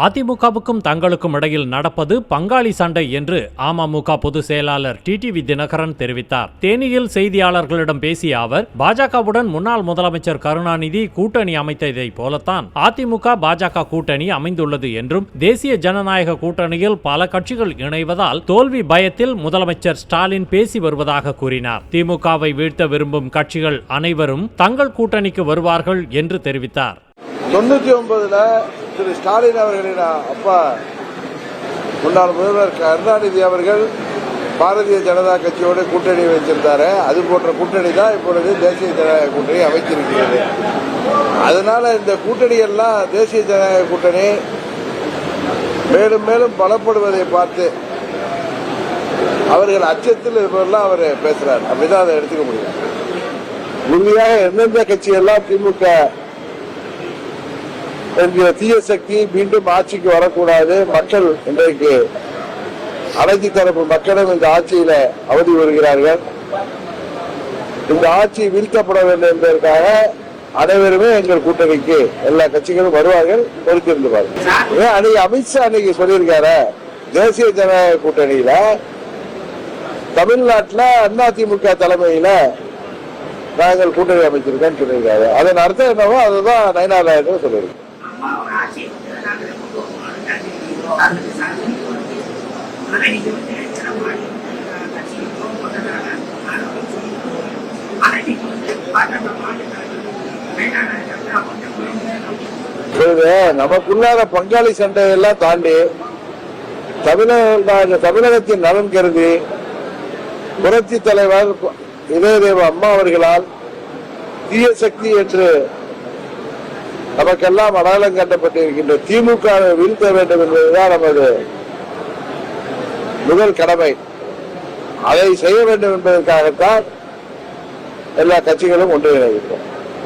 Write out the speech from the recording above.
அதிமுகவுக்கும் தங்களுக்கும் இடையில் நடப்பது பங்காளி சண்டை என்று அமமுக பொதுச் செயலாளர் டிடிவி தினகரன் தெரிவித்தார். தேனியில் செய்தியாளர்களிடம் பேசிய அவர், பாஜகவுடன் முன்னாள் முதலமைச்சர் கருணாநிதி கூட்டணி அமைத்ததை போலத்தான் அதிமுக பாஜக கூட்டணி அமைந்துள்ளது என்றும், தேசிய ஜனநாயக கூட்டணியில் பல கட்சிகள் இணைவதால் தோல்வி பயத்தில் முதலமைச்சர் ஸ்டாலின் பேசி வருவதாக கூறினார். திமுகவை வீழ்த்த விரும்பும் கட்சிகள் அனைவரும் தங்கள் கூட்டணிக்கு வருவார்கள் என்று தெரிவித்தார். 99ல் திரு ஸ்டாலின் அவர்களின் அப்பா முன்னாள் முதல்வர் கருணாநிதி அவர்கள் பாரதிய ஜனதா கட்சியோடு கூட்டணி வைத்திருந்தாரு. அது போன்ற கூட்டணி தான் இப்பொழுது தேசிய ஜனநாயக கூட்டணி அமைச்சிருக்கிறது. அதனால இந்த கூட்டணி எல்லாம் தேசிய ஜனநாயக கூட்டணி மேலும் மேலும் பலப்படுவதை பார்த்து அவர்கள் அச்சத்தில் இருப்பதெல்லாம் அவர் பேசுறார். அப்படிதான் அதை எடுத்துக்க முடியும். உறுதியாக எந்தெந்த கட்சியெல்லாம் திமுக என்கிற தீய சக்தி மீண்டும் ஆட்சிக்கு வரக்கூடாது, மக்கள் இன்றைக்கு அனைத்து தரப்பு மக்களும் இந்த ஆட்சியில அவதி வருகிறார்கள், இந்த ஆட்சி வீழ்த்தப்பட வேண்டும் என்பதற்காக அனைவருமே எங்கள் கூட்டணிக்கு எல்லா கட்சிகளும் வருவார்கள், பொறுத்திருந்துவார்கள். அன்னைக்கு அமித்ஷா அன்னைக்கு சொல்லியிருக்காரு, தேசிய ஜனநாயக கூட்டணியில தமிழ்நாட்டில் அதிமுக தலைமையில நாங்கள் கூட்டணி அமைச்சிருக்கோம் சொல்லியிருக்காரு. அதன் அர்த்தம் என்னவோ அதுதான் நயனார் சொல்லியிருக்கோம். நமக்குள்ளாத பங்காளி சண்டையெல்லாம் தாண்டி தமிழகத்தின் நலன் கருதி புரட்சி தலைவர் இதயதேவ அம்மா அவர்களால் தீய சக்தி என்று நமக்கெல்லாம் அடையாளம் காட்டப்பட்டிருக்கின்ற திமுகவை வீழ்த்த வேண்டும் என்பதுதான் நமது முதல் கடமை. அதை செய்ய வேண்டும் என்பதற்காகத்தான் எல்லா கட்சிகளும் ஒன்றிணைகின்றோம்.